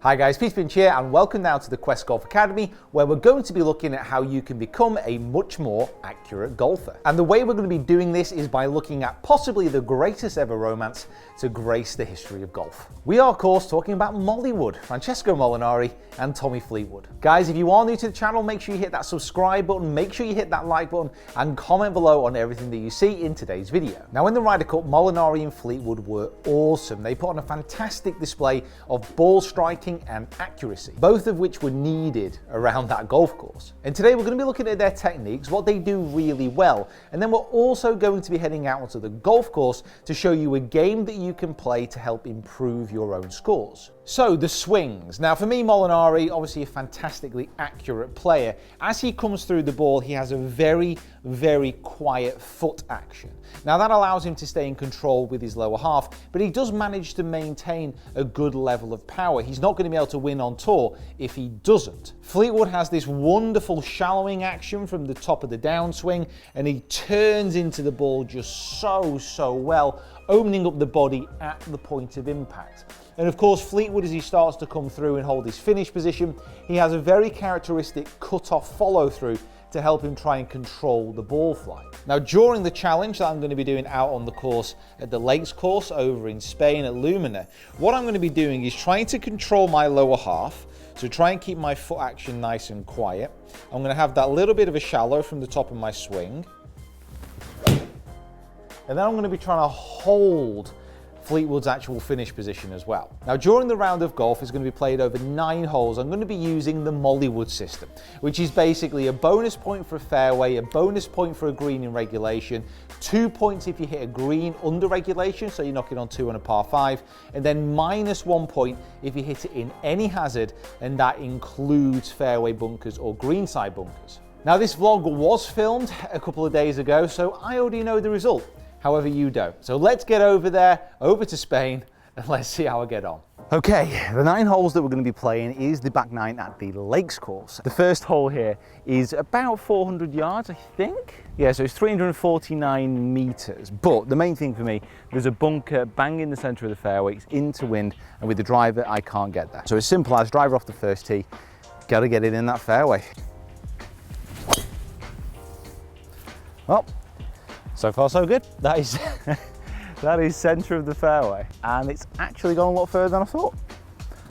Hi guys, Finch here and welcome now to the Quest Golf Academy, where we're going to be looking at how you can become a much more accurate golfer. And the way we're going to be doing this is by looking at possibly the greatest ever romance to grace the history of golf. We are of course talking about Moliwood, Francesco Molinari and Tommy Fleetwood. Guys, if you are new to the channel, make sure you hit that subscribe button, make sure you hit that like button and comment below on everything that you see in today's video. Now in the Ryder Cup, Molinari and Fleetwood were awesome. They put on a fantastic display of ball striking and accuracy, both of which were needed around that golf course. And today we're going to be looking at their techniques, what they do really well, and then we're also going to be heading out onto the golf course to show you a game that you can play to help improve your own scores. So the swings. Now for me, Molinari, obviously a fantastically accurate player. As he comes through the ball, he has a very, very quiet foot action. Now that allows him to stay in control with his lower half, but he does manage to maintain a good level of power. He's not going to be able to win on tour if he doesn't. Fleetwood has this wonderful shallowing action from the top of the downswing, and he turns into the ball just so well, opening up the body at the point of impact. And of course, Fleetwood, as he starts to come through and hold his finish position, he has a very characteristic cut-off follow-through to help him try and control the ball flight. Now, during the challenge that I'm going to be doing out on the course at the Lakes course over in Spain at Lumina, what I'm going to be doing is trying to control my lower half, so try and keep my foot action nice and quiet. I'm going to have that little bit of a shallow from the top of my swing. And then I'm going to be trying to hold Fleetwood's actual finish position as well. Now during the round of golf is going to be played over 9 holes. I'm going to be using the Moliwood system, which is basically a bonus point for a fairway, a bonus point for a green in regulation, 2 points if you hit a green under regulation, so you're knocking on 2 on a par 5, and then minus 1 point if you hit it in any hazard, and that includes fairway bunkers or greenside bunkers. Now this vlog was filmed a couple of days ago, so I already know the result. However, you don't. So let's get over there, over to Spain, and let's see how I get on. Okay, the 9 holes that we're going to be playing is the back 9 at the Lakes course. The first hole here is about 400 yards, I think. Yeah, so it's 349 meters. But the main thing for me, there's a bunker bang in the center of the fairway. It's into wind, and with the driver, I can't get there. So it's simple as driver off the first tee, got to get it in that fairway. Well, so far so good. That is that is center of the fairway, and it's actually gone a lot further than I thought.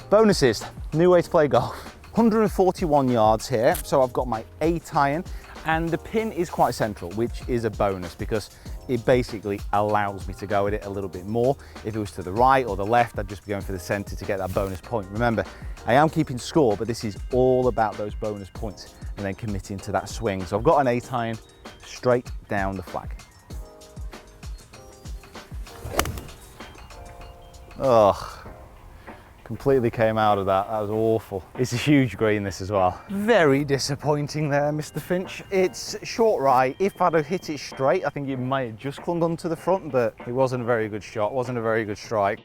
Bonuses, new way to play golf. 141 yards here, so I've got my 8 iron, and the pin is quite central, which is a bonus because it basically allows me to go at it a little bit more. If it was to the right or the left, I'd just be going for the center to get that bonus point. Remember, I am keeping score, but this is all about those bonus points and then committing to that swing. So I've got an 8 iron straight down the flag. Ugh, completely came out of that. That was awful. It's a huge green, this as well. Very disappointing there, Mr. Finch. It's short right. If I'd have hit it straight, I think it might have just clung onto the front, but it wasn't a very good shot, wasn't a very good strike.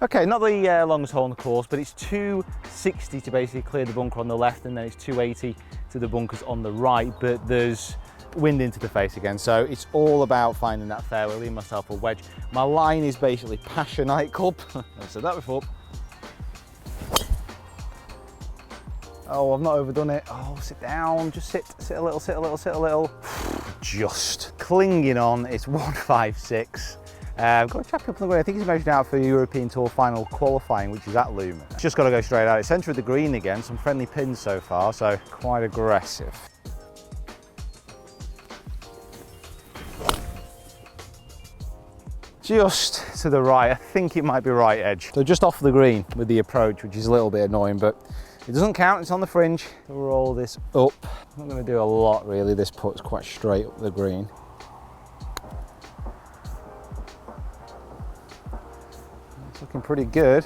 Okay, not the longest hole on the course, but it's 260 to basically clear the bunker on the left, and then it's 280 to the bunkers on the right, but there's wind into the face again, so it's all about finding that fairway, leaving myself a wedge. My line is basically Passion nightclub. I've said that before. Oh, I've not overdone it. Oh, sit down, just sit a little, sit a little, sit a little. Just clinging on. It's 156. I've got a chap up on the green. I think he's measured out for European Tour final qualifying, which is at Lumina. Just got to go straight out. It's centre of the green again. Some friendly pins so far, so quite aggressive. Just to the right, I think it might be right edge. So just off the green with the approach, which is a little bit annoying, but it doesn't count, it's on the fringe. We'll roll this up. I'm not going to do a lot really, this putt's quite straight up the green. It's looking pretty good.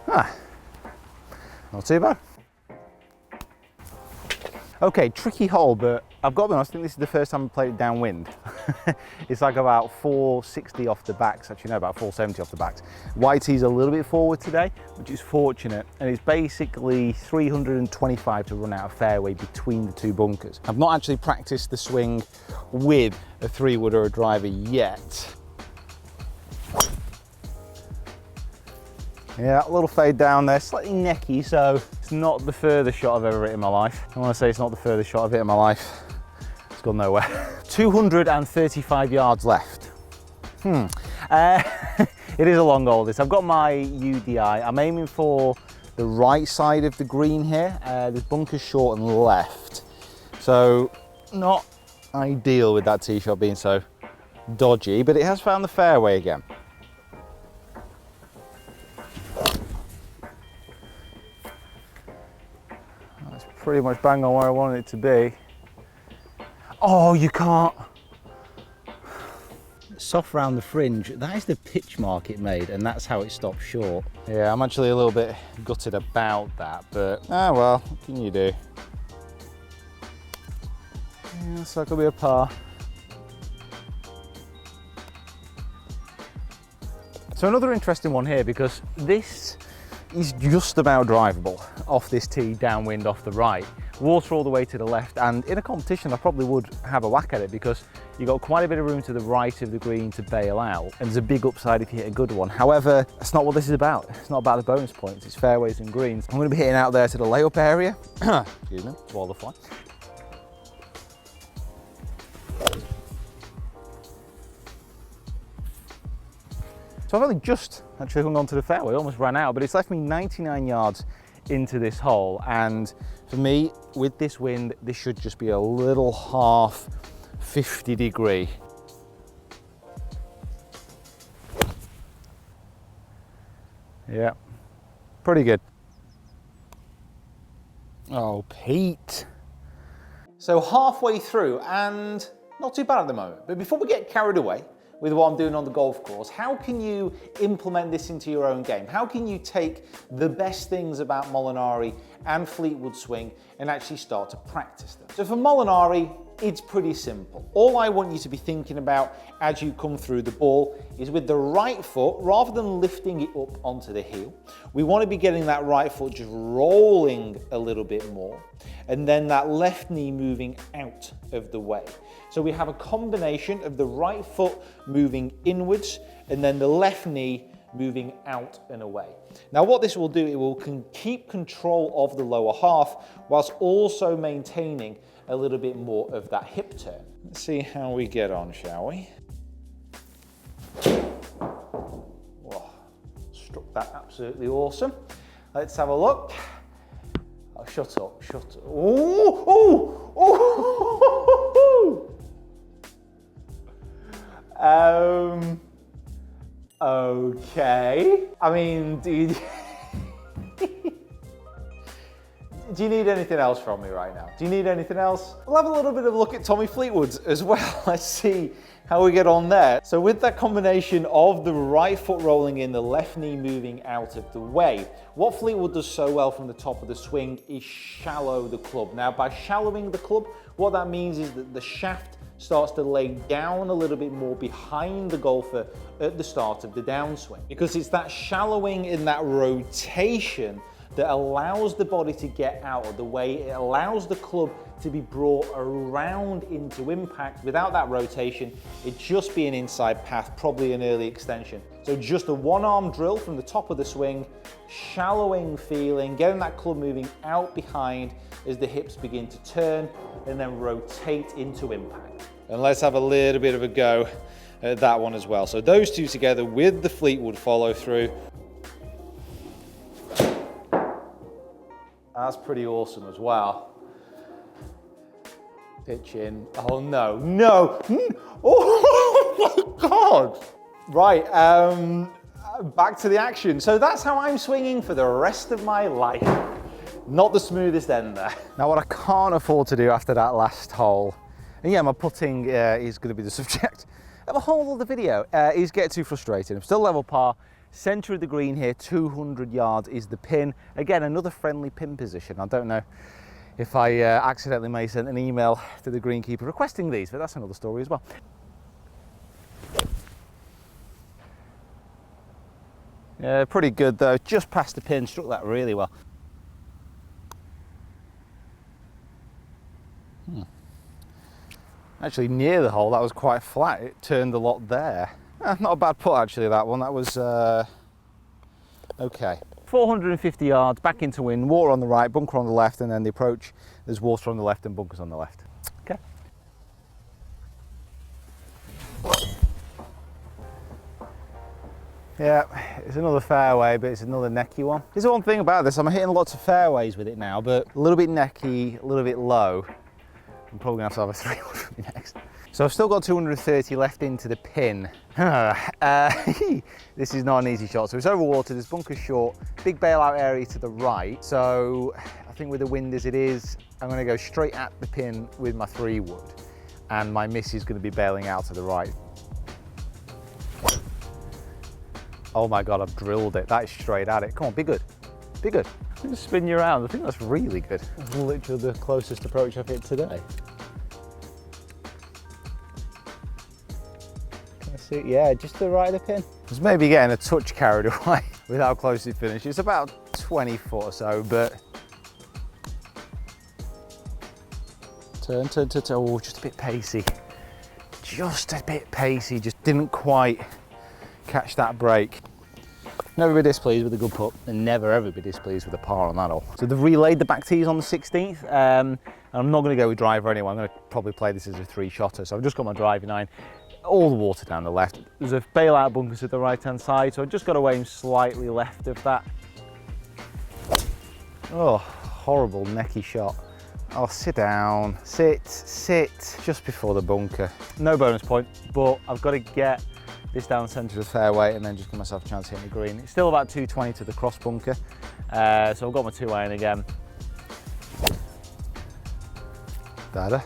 Ah, not too bad. Okay, tricky hole, but I've got to be honest, I think this is the first time I played it downwind. It's like about 460 off the backs, actually no, about 470 off the backs. White tee's a little bit forward today, which is fortunate, and it's basically 325 to run out of fairway between the 2 bunkers. I've not actually practiced the swing with a 3-wood or a driver yet. Yeah, a little fade down there, slightly necky, so it's not the furthest shot I've ever hit in my life. I want to say it's not the furthest shot I've hit in my life. It's gone nowhere. 235 yards left. It is a long hole this. I've got my UDI. I'm aiming for the right side of the green here. There's bunkers short and left. So not ideal with that tee shot being so dodgy, but it has found the fairway again. That's pretty much bang on where I wanted it to be. Oh, you can't. Soft round the fringe, that is the pitch mark it made, and that's how it stopped short. Yeah, I'm actually a little bit gutted about that, but well, what can you do? Yeah, so that could be a par. So another interesting one here, because this is just about drivable off this tee, downwind off the right. Water all the way to the left, and in a competition I probably would have a whack at it because you've got quite a bit of room to the right of the green to bail out, and there's a big upside if you hit a good one. However, that's not what this is about. It's not about the bonus points, it's fairways and greens. I'm going to be hitting out there to the layup area. Excuse me, swallow the fly. So I've only just actually hung on to the fairway, almost ran out, but it's left me 99 yards into this hole, and for me, with this wind, this should just be a little half 50 degree. Yeah, pretty good. Oh, Pete. So halfway through, and not too bad at the moment, but before we get carried away with what I'm doing on the golf course, how can you implement this into your own game? How can you take the best things about Molinari and Fleetwood swing and actually start to practice them? So for Molinari, it's pretty simple. All I want you to be thinking about as you come through the ball is with the right foot, rather than lifting it up onto the heel, we want to be getting that right foot just rolling a little bit more, and then that left knee moving out of the way. So we have a combination of the right foot moving inwards and then the left knee moving out and away. Now what this will do, it will keep control of the lower half whilst also maintaining a little bit more of that hip turn. Let's see how we get on, shall we? Whoa, struck that absolutely awesome. Let's have a look. Oh, shut up, shut up. Ooh, ooh, ooh. Okay. I mean, do you need anything else from me right now? Do you need anything else? We'll have a little bit of a look at Tommy Fleetwood's as well. Let's see how we get on there. So with that combination of the right foot rolling in, the left knee moving out of the way, what Fleetwood does so well from the top of the swing is shallow the club. Now by shallowing the club, what that means is that the shaft starts to lay down a little bit more behind the golfer at the start of the downswing, because it's that shallowing in that rotation that allows the body to get out of the way. It allows the club to be brought around into impact. Without that rotation, it'd just be an inside path, probably an early extension. So just a one-arm drill from the top of the swing, shallowing feeling, getting that club moving out behind as the hips begin to turn and then rotate into impact. And let's have a little bit of a go at that one as well. So those two together with the Fleetwood follow through. That's pretty awesome as well. Pitch in. Oh no, no. Oh my God. Right, back to the action. So that's how I'm swinging for the rest of my life. Not the smoothest end there. Now what I can't afford to do after that last hole, and yeah, my putting is going to be the subject of a whole other video, is get too frustrated. I'm still level par. Centre of the green here, 200 yards is the pin. Again, another friendly pin position. I don't know if I accidentally may send an email to the greenkeeper requesting these, but that's another story as well. Yeah, pretty good though, just past the pin, struck that really well. Actually near the hole, that was quite flat, it turned a lot there. Not a bad putt actually, that one. That was Okay. 450 yards, back into wind, water on the right, bunker on the left, and then the approach, there's water on the left and bunkers on the left. Okay. Yeah, it's another fairway, but it's another necky one. There's one thing about this, I'm hitting lots of fairways with it now, but a little bit necky, a little bit low. I'm probably gonna have to have a 3-wood for me next. So I've still got 230 left into the pin. This is not an easy shot. So it's over water, this bunker's short, big bailout area to the right. So I think with the wind as it is, I'm gonna go straight at the pin with my 3-wood. And my miss is gonna be bailing out to the right. Oh my God, I've drilled it. That is straight at it. Come on, be good, be good. I'm just spin you around. I think that's really good. That's literally the closest approach I've hit today. Can I see? Yeah, just to the right of the pin. I was maybe getting a touch carried away with how close it finished. It's about 20 foot or so, but turn. Oh, just a bit pacey. Just a bit pacey. Just didn't quite catch that break. Never be displeased with a good putt and never ever be displeased with a par on that hole. So they've relayed the back tees on the 16th. And I'm not going to go with driver anyway. I'm going to probably play this as a 3-shotter. So I've just got my driving iron, all the water down the left. There's a bailout bunker to the right hand side, so I've just got to aim slightly left of that. Oh, horrible necky shot. Oh, sit down, sit, just before the bunker. No bonus point, but I've got to get this down the centre of the fairway and then just give myself a chance to hit the green. It's still about 220 to the cross bunker, so I've got my 2-iron again. Better. A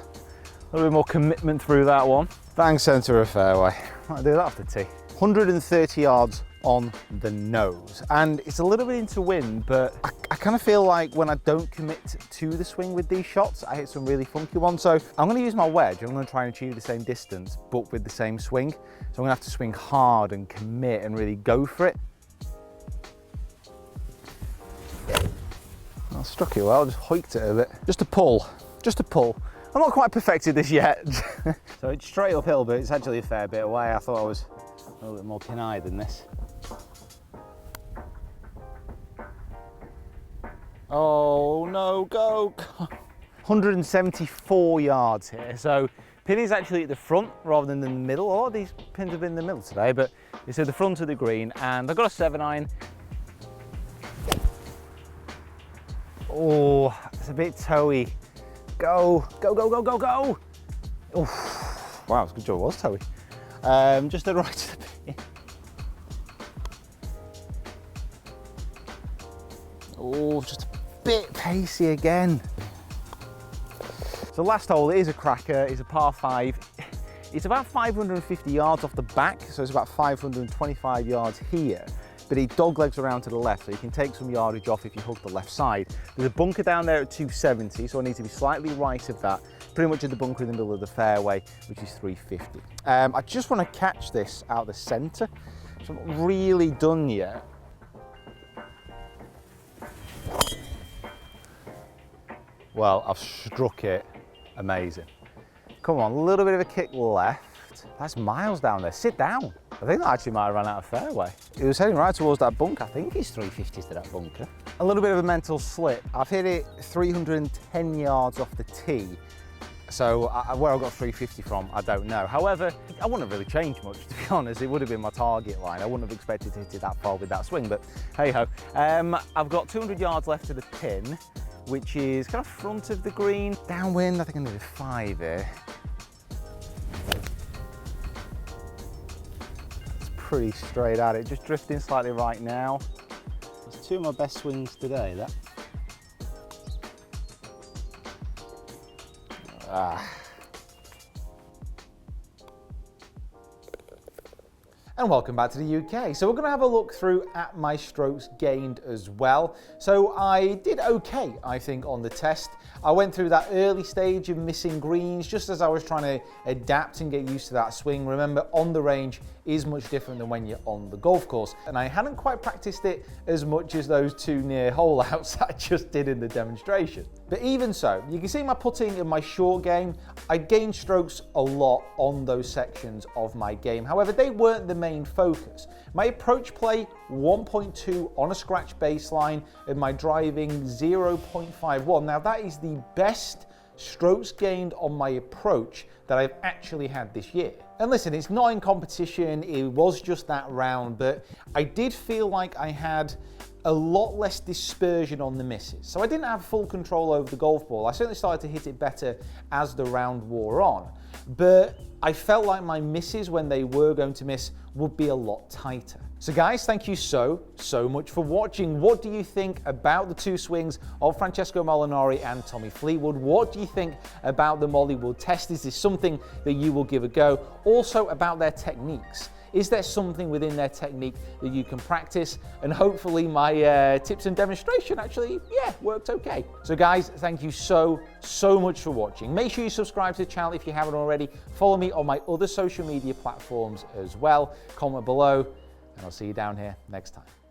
little bit more commitment through that one. Bang centre of fairway. Might do that off the tee. 130 yards on the nose, and it's a little bit into wind, but I kind of feel like when I don't commit to the swing with these shots, I hit some really funky ones. So I'm going to use my wedge. I'm going to try and achieve the same distance, but with the same swing. So I'm going to have to swing hard and commit and really go for it. I struck it well, just hoiked it a bit. Just a pull, just a pull. I'm not quite perfected this yet. So it's straight uphill, but it's actually a fair bit away. I thought I was a little bit more pin-eye than this. Oh no, go. 174 yards here. So pin is actually at the front rather than in the middle. A lot of these pins have been in the middle today, but it's at the front of the green, and I've got a 7-iron. Oh, it's a bit toey. Go, go, go, go, go, go. Oh, wow, it's a good job it was toey. Just to the right of the pin. Oh, just a bit pacey again. So last hole is a cracker, it's a par 5. It's about 550 yards off the back, so it's about 525 yards here, but it doglegs around to the left, so you can take some yardage off if you hook the left side. There's a bunker down there at 270, so I need to be slightly right of that, pretty much at the bunker in the middle of the fairway, which is 350. I just want to catch this out the centre, so I'm not really done yet. Well, I've struck it amazing. Come on, a little bit of a kick left. That's miles down there. Sit down. I think that actually might have run out of fairway. It was heading right towards that bunker. I think it's 350 to that bunker. A little bit of a mental slip. I've hit it 310 yards off the tee. So where I got 350 from, I don't know. However, I wouldn't have really changed much, to be honest. It would have been my target line. I wouldn't have expected to hit it that far with that swing, but hey ho. I've got 200 yards left to the pin, which is kind of front of the green. Downwind, I think I'm gonna do 5 here. It's pretty straight at it, just drifting slightly right now. It's 2 of my best swings today, that. And welcome back to the UK. So we're going to have a look through at my strokes gained as well. So I did okay, I think, on the test. I went through that early stage of missing greens just as I was trying to adapt and get used to that swing. Remember, on the range is much different than when you're on the golf course. And I hadn't quite practiced it as much as those 2 near hole outs I just did in the demonstration. But even so, you can see my putting in my short game. I gained strokes a lot on those sections of my game. However, they weren't the main main focus. My approach play 1.2 on a scratch baseline and my driving 0.51. Now that is the best strokes gained on my approach that I've actually had this year. And listen, it's not in competition, it was just that round, but I did feel like I had a lot less dispersion on the misses. So I didn't have full control over the golf ball. I certainly started to hit it better as the round wore on, but I felt like my misses, when they were going to miss, would be a lot tighter. So guys, thank you so much for watching. What do you think about the two swings of Francesco Molinari and Tommy Fleetwood? What do you think about the Moliwood Test? Is this something that you will give a go? Also about their techniques. Is there something within their technique that you can practice? And hopefully my tips and demonstration actually, worked okay. So guys, thank you so much for watching. Make sure you subscribe to the channel if you haven't already. Follow me on my other social media platforms as well. Comment below, and I'll see you down here next time.